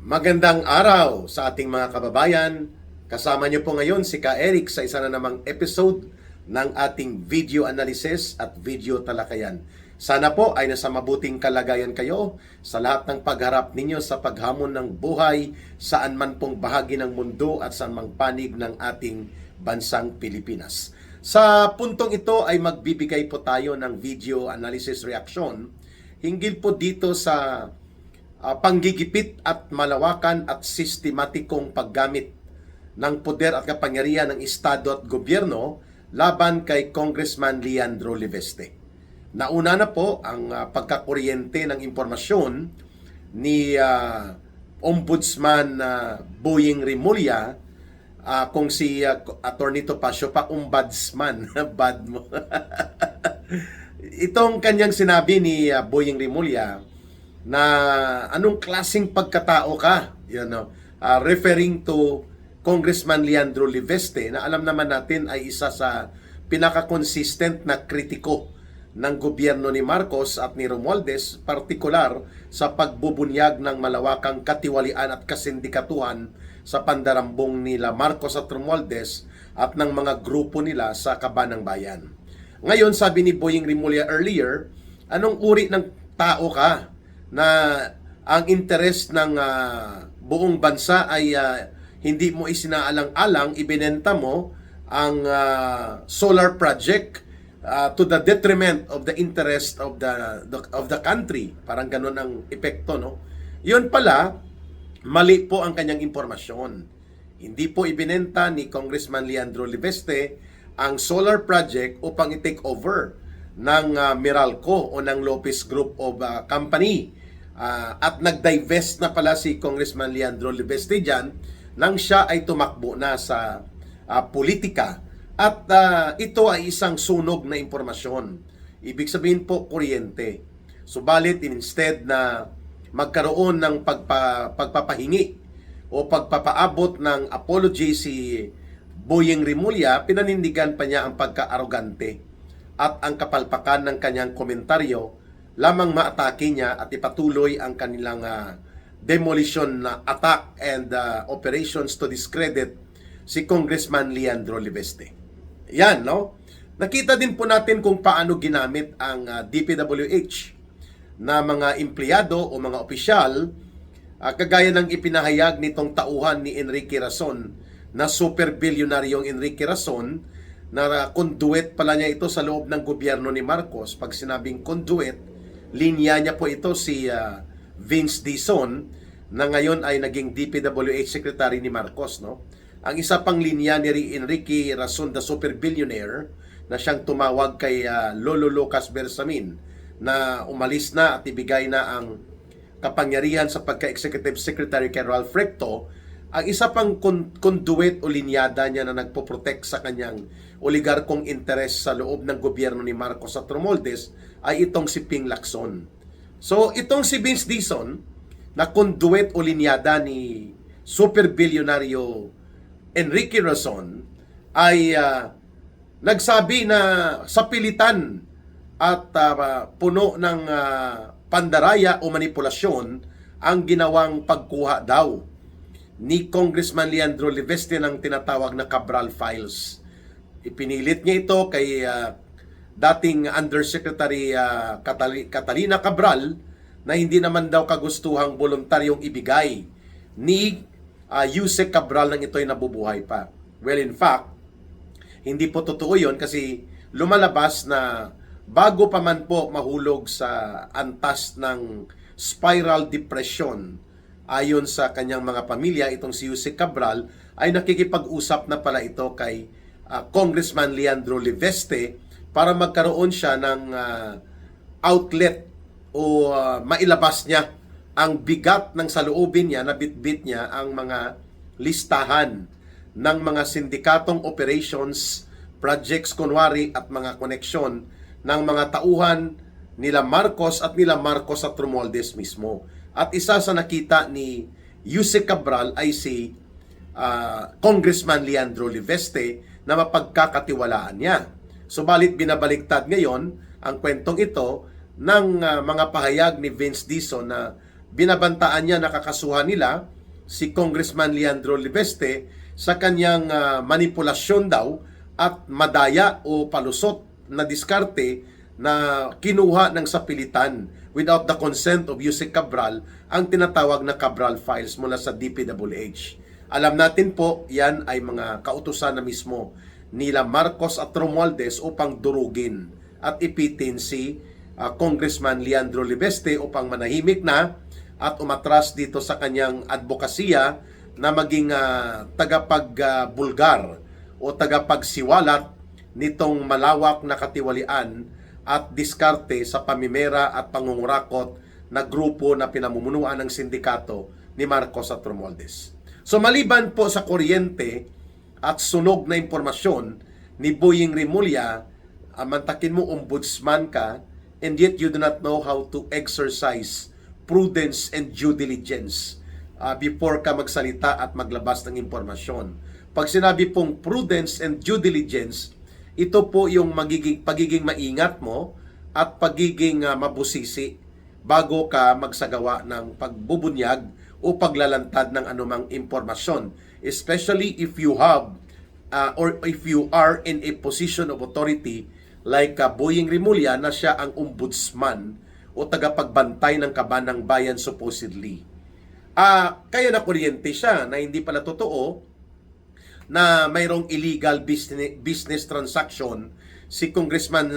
Magandang araw sa ating mga kababayan. Kasama niyo po ngayon si Ka Eric sa isa na namang episode ng ating video analysis at video talakayan. Sana po ay nasa mabuting kalagayan kayo sa lahat ng pagharap ninyo sa paghamon ng buhay saan man pong bahagi ng mundo at saan mang panig ng ating bansang Pilipinas. Sa puntong ito ay magbibigay po tayo ng video analysis reaction hinggil po dito sa panggigipit at malawakan at sistematikong paggamit ng poder at kapangyarihan ng Estado at gobyerno laban kay Congressman Leandro Liveste. Nauna na po ang pagkakuryente ng impormasyon ni Ombudsman Boying Rimulya kung si Atty. Topacio pa ombudsman. Bad mo. Itong kanyang sinabi ni Boying Rimulya na anong klaseng pagkatao ka, referring to Congressman Leandro Liveste na alam naman natin ay isa sa pinaka-consistent na kritiko ng gobyerno ni Marcos at ni Romualdez, partikular sa pagbubunyag ng malawakang katiwalian at kasindikatuhan sa pandarambong nila Marcos at Romualdez at ng mga grupo nila sa Kabanang Bayan. Ngayon, sabi ni Boying Rimulya earlier, anong uri ng tao ka na ang interes ng buong bansa ay hindi mo isinaalang-alang, ibinenta mo ang solar project to the detriment of the interest of the country. Parang ganun ang epekto, no? Yun pala, mali po ang kanyang impormasyon. Hindi po ibinenta ni Congressman Leandro Liveste ang solar project upang i-take over ng Meralco o ng Lopez Group of Company. At nag-divest na pala si Congressman Leandro Liveste dyan nang siya ay tumakbo na sa politika. At ito ay isang sunog na impormasyon. Ibig sabihin po, kuryente. Subalit, instead na magkaroon ng pagpapahingi o pagpapaabot ng apology si Boying Rimulya, pinanindigan pa niya ang pagka-arogante at ang kapalpakan ng kanyang komentaryo lamang maatake niya at ipatuloy ang kanilang demolition attack and operations to discredit si Congressman Leandro Liveste. Yan, no? Nakita din po natin kung paano ginamit ang DPWH na mga empleyado o mga opisyal, kagaya ng ipinahayag nitong tauhan ni Enrique Rason na super bilyonaryong Enrique Rason, na conduit pala niya ito sa loob ng gobyerno ni Marcos. Pag sinabing conduit, linya niya po ito si Vince Dizon na ngayon ay naging DPWH Secretary ni Marcos, no? Ang isa pang linya ni Enrique Rason, the super billionaire, na siyang tumawag kay Lolo Lucas Bersamin na umalis na at ibigay na ang kapangyarihan sa pagka-executive secretary kay Ralph Recto. Ang isa pang conduit o linyada niya na nagpo-protect sa kanyang oligarkong interes sa loob ng gobyerno ni Marcos at Romualdez ay itong si Ping Lacson. So, itong si Vince Dizon na conduit o linyada ni super bilyonaryo Enrique Rason ay nagsabi na sa pilitan at puno ng pandaraya o manipulasyon ang ginawang pagkuha daw ni Congressman Leandro Liveste ng tinatawag na Cabral Files. Ipinilit niya ito kay dating Undersecretary Catalina Cabral na hindi naman daw kagustuhang voluntaryong ibigay ni Yusek Cabral nang ito'y nabubuhay pa. Well, in fact, hindi po totoo yun kasi lumalabas na bago pa man po mahulog sa antas ng spiral depression ayon sa kanyang mga pamilya, itong si Yusek Cabral ay nakikipag-usap na pala ito kay Congressman Leandro Liveste para magkaroon siya ng outlet o mailabas niya ang bigat ng saloobin niya, na bitbit niya ang mga listahan ng mga sindikatong operations, projects kunwari at mga koneksyon ng mga tauhan nila Marcos at Romualdez mismo. At isa sa nakita ni Yusek Cabral ay si Congressman Leandro Liveste na mapagkakatiwalaan niya. Subalit binabaliktad ngayon ang kwentong ito ng mga pahayag ni Vince Dizon na binabantaan niya, nakakasuhan nila si Congressman Leandro Libeste sa kanyang manipulasyon daw at madaya o palusot na diskarte na kinuha ng sapilitan without the consent of Yusek Cabral ang tinatawag na Cabral Files mula sa DPWH. Alam natin po, yan ay mga kautusan na mismo nila Marcos at Romualdez upang durugin at ipitin si Congressman Leandro Libeste upang manahimik na at umatras dito sa kanyang advokasya na maging tagapagbulgar o tagapagsiwalat nitong malawak na katiwalian at diskarte sa pamimera at pangungurakot na grupo na pinamumunuan ng sindikato ni Marcos at Romualdez. So maliban po sa kuryente at sunog na impormasyon ni Boying Rimulya, mantakin mo ombudsman ka and yet you do not know how to exercise prudence and due diligence before ka magsalita at maglabas ng impormasyon. Pag sinabi pong prudence and due diligence, ito po yung pagiging maingat mo at pagiging mabusisi bago ka magsagawa ng pagbubunyag o paglalantad ng anumang impormasyon. Especially if you have or if you are in a position of authority like Boying Rimulya na siya ang ombudsman o tagapagbantay ng kaban ng bayan supposedly. Kaya na kuryente siya na hindi pala totoo na mayroong illegal business transaction si Congressman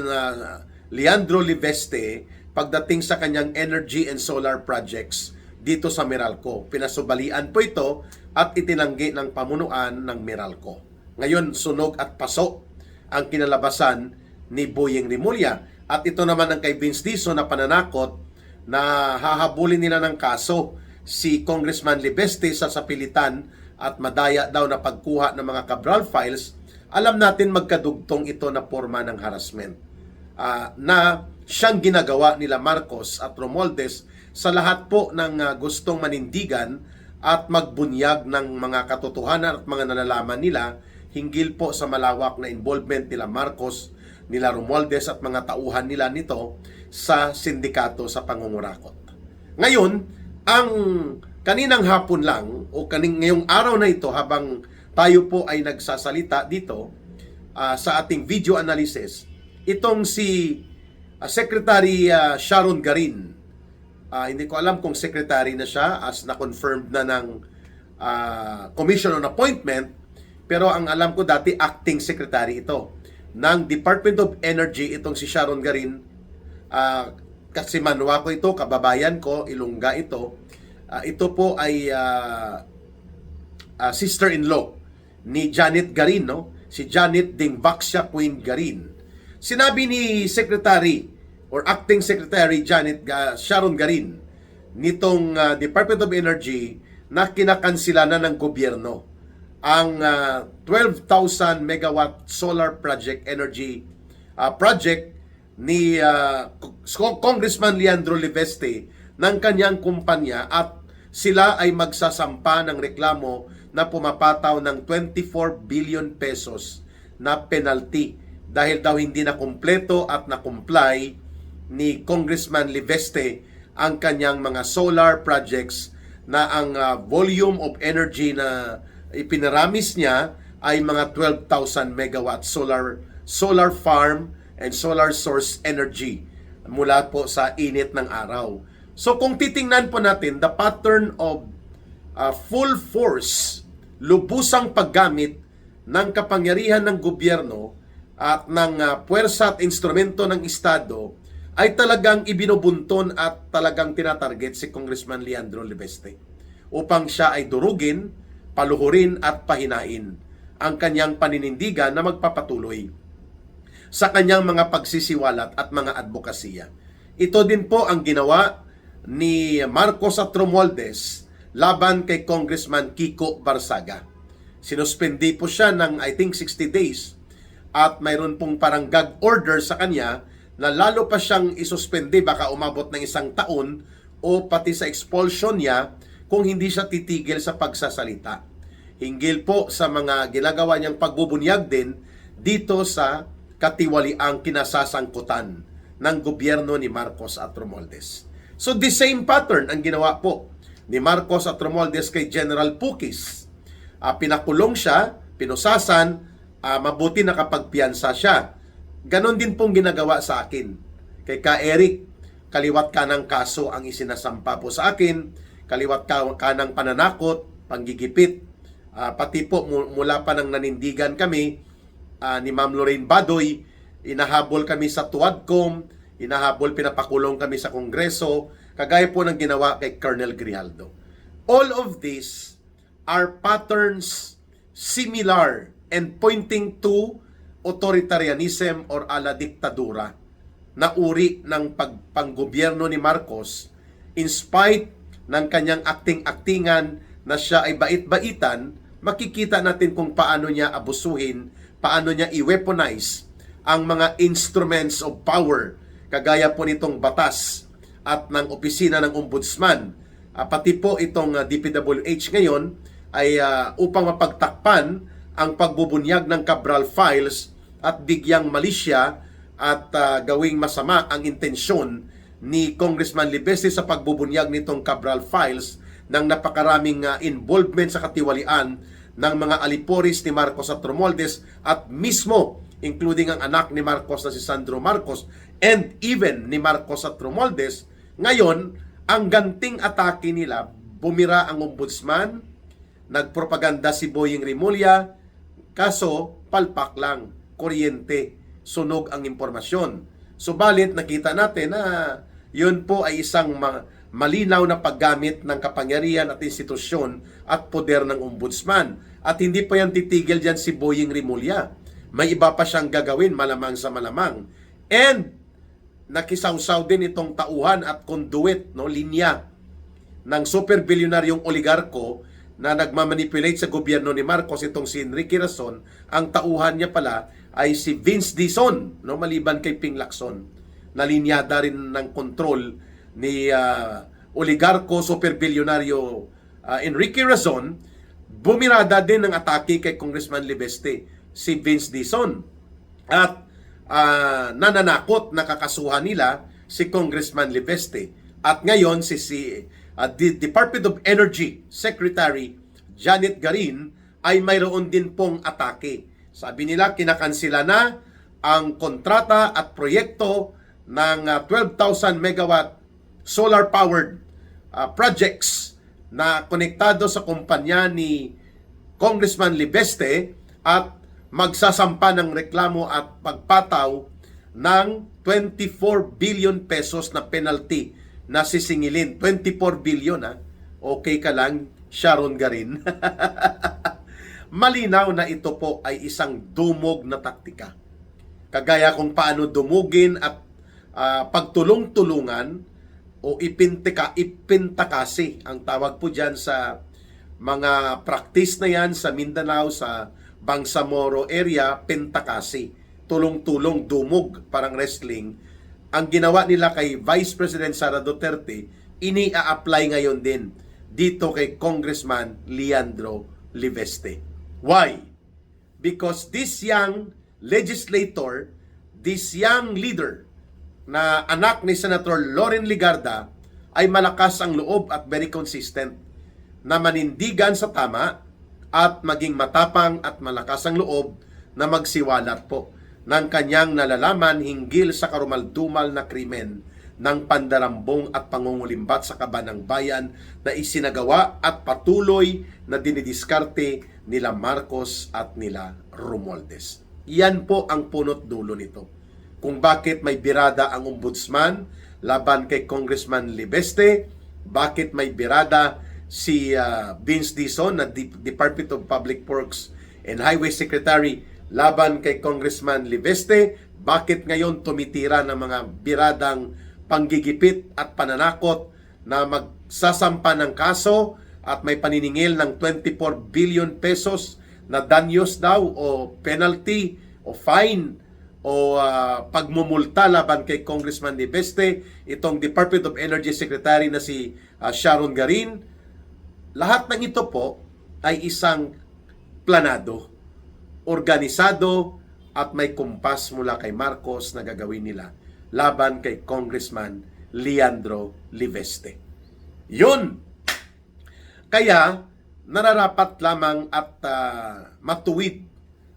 Leandro Libeste pagdating sa kanyang energy and solar projects dito sa Meralco. Pinasubalian po ito at itinanggi ng pamunuan ng Meralco. Ngayon, sunog at paso ang kinalabasan ni Boying Rimulya. At ito naman ang kay Vince Dizon na pananakot na hahabulin nila ng kaso si Congressman Libeste sa sapilitan at madaya daw na pagkuha ng mga Cabral files. Alam natin magkadugtong ito na forma ng harassment na siyang ginagawa nila Marcos at Romualdez sa lahat po ng gustong manindigan at magbunyag ng mga katotohanan at mga nalalaman nila hinggil po sa malawak na involvement nila Marcos, nila Romualdez at mga tauhan nila nito sa sindikato sa pangungurakot. Ngayon, ang kaninang hapon lang o ngayong araw na ito habang tayo po ay nagsasalita dito sa ating video analysis, itong si Secretary Sharon Garin, hindi ko alam kung secretary na siya as na-confirmed na ng Commission on Appointment, pero ang alam ko dati acting secretary ito ng Department of Energy itong si Sharon Garin. Kasi manwa ko ito, kababayan ko, Ilongga ito. Ito po ay sister-in-law ni Janet Garin, no? Si Janet Dingbaksya Queen Garin. Sinabi ni Secretary or Acting Secretary Sharon Garin nitong Department of Energy na kinakansila na ng gobyerno ang 12,000 megawatt solar project energy project ni Congressman Leandro Libeste ng kanyang kumpanya at sila ay magsasampa ng reklamo na pumapataw ng 24 billion pesos na penalty dahil daw hindi na kumpleto at na-comply ni Congressman Libeste ang kanyang mga solar projects na ang volume of energy na ipinaramis niya ay mga 12,000 megawatt solar farm and solar source energy mula po sa init ng araw. So kung titingnan po natin the pattern of full force, lubusang paggamit ng kapangyarihan ng gobyerno at ng puwersa at instrumento ng Estado ay talagang ibinubunton at talagang tinatarget si Congressman Leandro Libeste upang siya ay durugin, paluhurin at pahinain ang kanyang paninindigan na magpapatuloy sa kanyang mga pagsisiwalat at mga advokasya. Ito din po ang ginawa ni Marcos at Romualdez laban kay Congressman Kiko Barsaga. Sinuspindi po siya ng I think 60 days at mayroon pong parang gag order sa kanya na lalo pa siyang isuspende, baka umabot ng 1 taon o pati sa expulsion niya kung hindi siya titigil sa pagsasalita. Hinggil po sa mga ginagawa niyang pagbubunyag din dito sa katiwaliang kinasasangkutan ng gobyerno ni Marcos at Romualdez. So the same pattern ang ginawa po ni Marcos at Romualdez kay General Pukis. Pinakulong siya, pinusasan, mabuti nakapagpiyansa siya. Ganon din pong ginagawa sa akin. Kay Ka Eric, kaliwat kanang kaso ang isinasampa po sa akin, kaliwat kanang pananakot, panggigipit, pati po mula pa nang nanindigan kami ni Ma'am Lorraine Badoy, inahabol kami sa Tuadcom, inahabol, pinapakulong kami sa Kongreso, kagaya po ng ginawa kay Colonel Grijaldo. All of these are patterns similar and pointing to authoritarianism or ala diktadura na uri ng panggobyerno ni Marcos, in spite ng kanyang acting-actingan na siya ay bait-baitan. Makikita natin kung paano niya abusuhin, paano niya i-weaponize ang mga instruments of power, kagaya po nitong batas at ng opisina ng ombudsman. Pati po itong DPWH ngayon ay upang mapagtakpan ang pagbubunyag ng Cabral Files at bigyang malisya at gawing masama ang intensyon ni Congressman Libeste sa pagbubunyag nitong Cabral Files ng napakaraming involvement sa katiwalian ng mga aliporis ni Marcos at Romualdez at mismo including ang anak ni Marcos na si Sandro Marcos and even ni Marcos at Romualdez. Ngayon, ang ganting atake nila, bumira ang ombudsman, nagpropaganda si Boying Rimulya, kaso palpak lang, kuryente, sunog ang impormasyon. Subalit nakita natin na yun po ay isang malinaw na paggamit ng kapangyarihan at institusyon at poder ng ombudsman. At hindi pa yan titigil dyan si Boying Rimulya. May iba pa siyang gagawin, malamang sa malamang. And nakisawsaw din itong tauhan at conduit, linya ng super bilyonaryong oligarko na nagmamanipulate sa gobyerno ni Marcos, itong si Enrique Razon. Ang tauhan niya pala ay si Vince Dizon, maliban kay Ping Lacson, na linyada rin ng kontrol ni oligarko super bilyonaryo Enrique Razon. Bumirada din ng atake kay Congressman Libeste, si Vince Dizon. At nananakot, nakakasuhan nila si Congressman Libeste. At ngayon si Department of Energy Secretary Janet Garin ay mayroon din pong atake. Sabi nila kinakansila na ang kontrata at proyekto ng 12,000 megawatt solar powered projects na konektado sa kumpanya ni Congressman Libeste at magsasampa ng reklamo at pagpataw ng 24 billion pesos na penalty na sisingilin. 24 billion Okay ka lang, Sharon Garin. Malinaw na ito po ay isang dumog na taktika. Kagaya kung paano dumugin at pagtulong-tulungan o ipintakasi ang tawag po dyan sa mga practice na yan sa Mindanao, sa Bangsamoro area, pentakasi. Tulong-tulong, dumog, parang wrestling. Ang ginawa nila kay Vice President Sara Duterte, ini-a-apply ngayon din dito kay Congressman Leandro Libeste. Why? Because this young legislator, this young leader, na anak ni Senator Loren Legarda, ay malakas ang loob at very consistent na manindigan sa tama at maging matapang at malakas ang loob na magsiwalat po ng kanyang nalalaman hinggil sa karumaldumal na krimen ng pandarambong at pangungulimbat sa kaban ng bayan na isinagawa at patuloy na dinidiskarte nila Marcos at nila Romualdez. Yan po ang punot dulo nito. Kung bakit may birada ang ombudsman laban kay Congressman Libeste, bakit may birada si Vince Dizon na Department of Public Works and Highway Secretary laban kay Congressman Libeste, bakit ngayon tumitira ng mga biradang panggigipit at pananakot na magsasampa ng kaso at may paniningil ng 24 billion pesos na danyos daw o penalty o fine o pagmumulta laban kay Congressman Libeste, itong Department of Energy Secretary na si Sharon Garin. Lahat ng ito po ay isang planado, organisado at may kumpas mula kay Marcos na gagawin nila laban kay Congressman Leandro Libeste. Yun Kaya, nararapat lamang at matuwid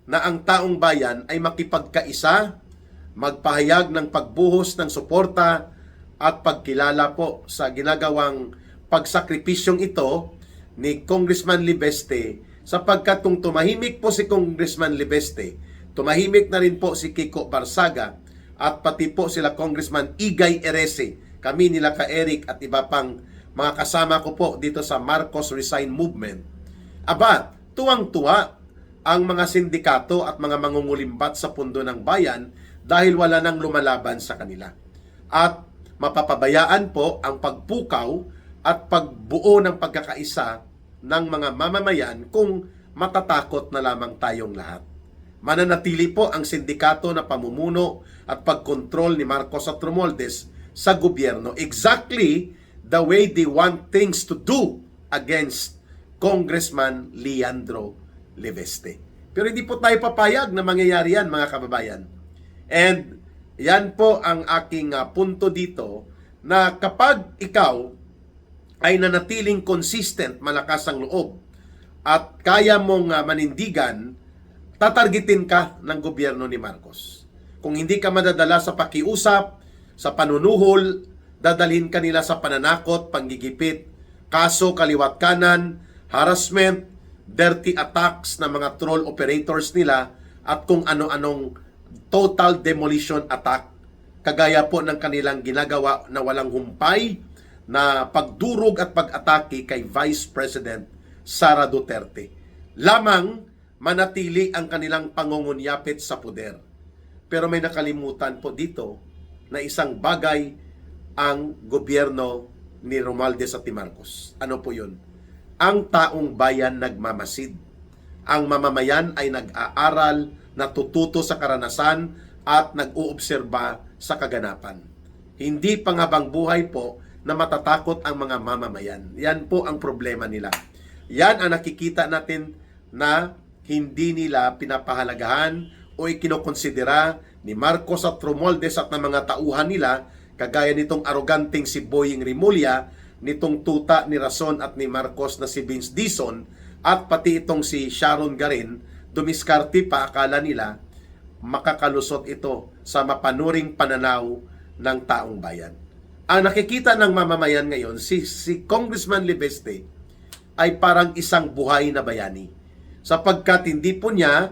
na ang taong bayan ay makipagkaisa, magpahayag ng pagbuhos ng suporta at pagkilala po sa ginagawang pagsakripisyong ito ni Congressman Libeste, sapagkat kung tumahimik po si Congressman Libeste, tumahimik na rin po si Kiko Barsaga at pati po sila Congressman Igay Erese, kami nila ka Eric at iba pang mga kasama ko po dito sa Marcos Resign Movement. Aba, tuwang-tuwa ang mga sindikato at mga mangungulimbat sa pundo ng bayan dahil wala nang lumalaban sa kanila. At mapapabayaan po ang pagpukaw at pagbuo ng pagkakaisa ng mga mamamayan kung matatakot na lamang tayong lahat. Mananatili po ang sindikato na pamumuno at pagkontrol ni Marcos at Romualdez sa gobyerno exactly the way they want things to do against Congressman Leandro Libeste. Pero hindi po tayo papayag na mangyayari yan, mga kababayan. And yan po ang aking punto dito, na kapag ikaw ay nanatiling consistent, malakas ang loob, at kaya mong manindigan, tatargetin ka ng gobyerno ni Marcos. Kung hindi ka madadala sa pakiusap, sa panunuhol, dadalhin ka nila sa pananakot, panggigipit, kaso kaliwat kanan, harassment, dirty attacks ng mga troll operators nila, at kung ano-anong total demolition attack, kagaya po ng kanilang ginagawa na walang humpay na pagdurog at pag-atake kay Vice President Sara Duterte. Lamang manatili ang kanilang pangungunyapit sa puder. Pero may nakalimutan po dito na isang bagay ang gobyerno ni Romualdez at ni Marcos. Ano po yun? Ang taong bayan nagmamasid. Ang mamamayan ay nag-aaral, natututo sa karanasan at nag-uobserba sa kaganapan. Hindi panghabang buhay po na matatakot ang mga mamamayan. Yan po ang problema nila. Yan ang nakikita natin na hindi nila pinapahalagahan o ikinokonsidera ni Marcos at Romualdez at ng mga tauhan nila, kagaya nitong aroganting si Boying Rimulya, nitong tuta ni Rason at ni Marcos na si Vince Dizon, at pati itong si Sharon Garin. Dumiskarte pa, akala nila makakalusot ito sa mapanuring pananaw ng taong bayan. Ang nakikita ng mamamayan ngayon, si Congressman Libeste ay parang isang buhay na bayani, sapagkat hindi po niya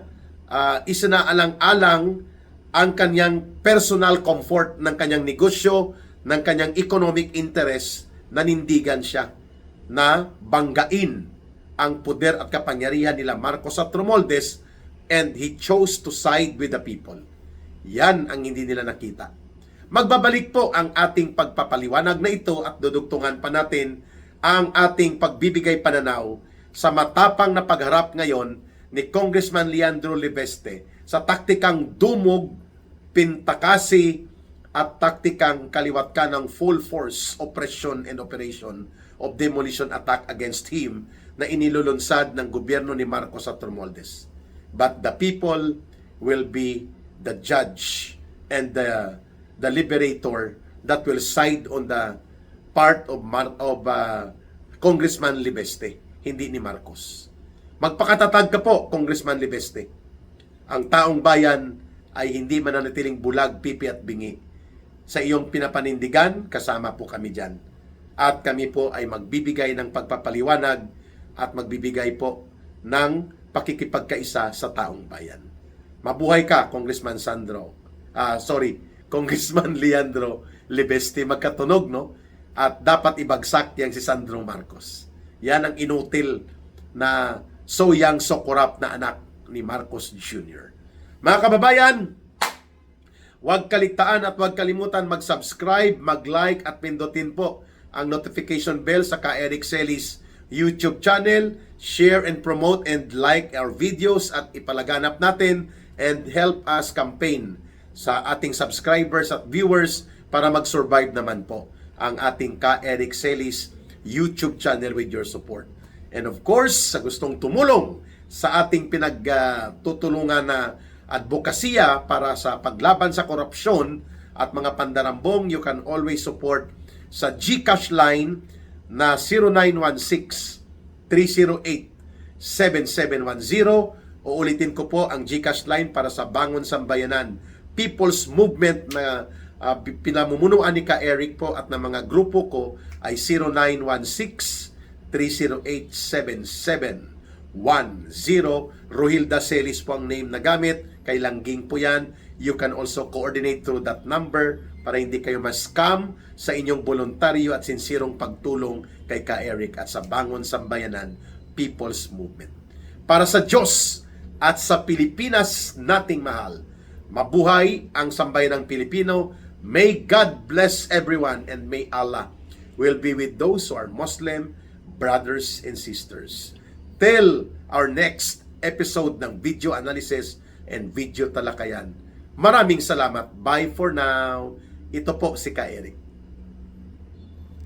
isinaalang-alang ang kanyang personal comfort ng kanyang negosyo, ng kanyang economic interest. Nanindigan siya na banggain ang puder at kapangyarihan nila Marcos at Romualdez, and he chose to side with the people. Yan ang hindi nila nakita. Magbabalik po ang ating pagpapaliwanag na ito at dudugtungan pa natin ang ating pagbibigay pananaw sa matapang na pagharap ngayon ni Congressman Leandro Libeste sa taktikang dumog, pintakasi at taktikang kaliwat ka ng full force oppression and operation of demolition attack against him na inilulunsad ng gobyerno ni Marcos at Romualdez. But the people will be the judge and the liberator that will side on the part of Congressman Libeste, hindi ni Marcos. Magpakatatag ka po, Congressman Libeste. Ang taong bayan ay hindi mananatiling bulag, pipi at bingi. Sa iyong pinapanindigan, kasama po kami dyan. At kami po ay magbibigay ng pagpapaliwanag at magbibigay po ng pakikipagkaisa sa taong bayan. Mabuhay ka, Congressman Congressman Leandro Libeste. Magkatunog, no? At dapat ibagsak yang si Sandro Marcos. Yan ang inutil na so young, so corrupt na anak ni Marcos Jr. Mga kababayan, huwag kaligtaan at huwag kalimutan mag-subscribe, mag-like at pindutin po ang notification bell sa Ka-Eric Celis YouTube channel. Share and promote and like our videos at ipalaganap natin and help us campaign sa ating subscribers at viewers para mag-survive naman po ang ating Ka-Eric Celis YouTube channel with your support. And of course, sa gustong tumulong sa ating pinagtutulungan na advokasya para sa paglaban sa korupsyon at mga pandarambong, you can always support sa GCash line na 0916 0917-308-7710. Uulitin ko po ang GCash line para sa Bangon Sambayanan People's Movement na pinamumunuan ni Ka Eric po at ng mga grupo ko ay 0916-308-7710. Rohilda Celis po ang name na gamit. Kay Langging po yan. You can also coordinate through that number para hindi kayo ma-scam sa inyong voluntaryo at sinsirong pagtulong kay Ka Eric at sa Bangon Sambayanan People's Movement. Para sa Diyos at sa Pilipinas nating mahal, mabuhay ang sambayanang Pilipino. May God bless everyone and may Allah will be with those who are Muslim brothers and sisters. Till our next episode ng video analysis and video talakayan. Maraming salamat. Bye for now. Ito po si Ka Eric.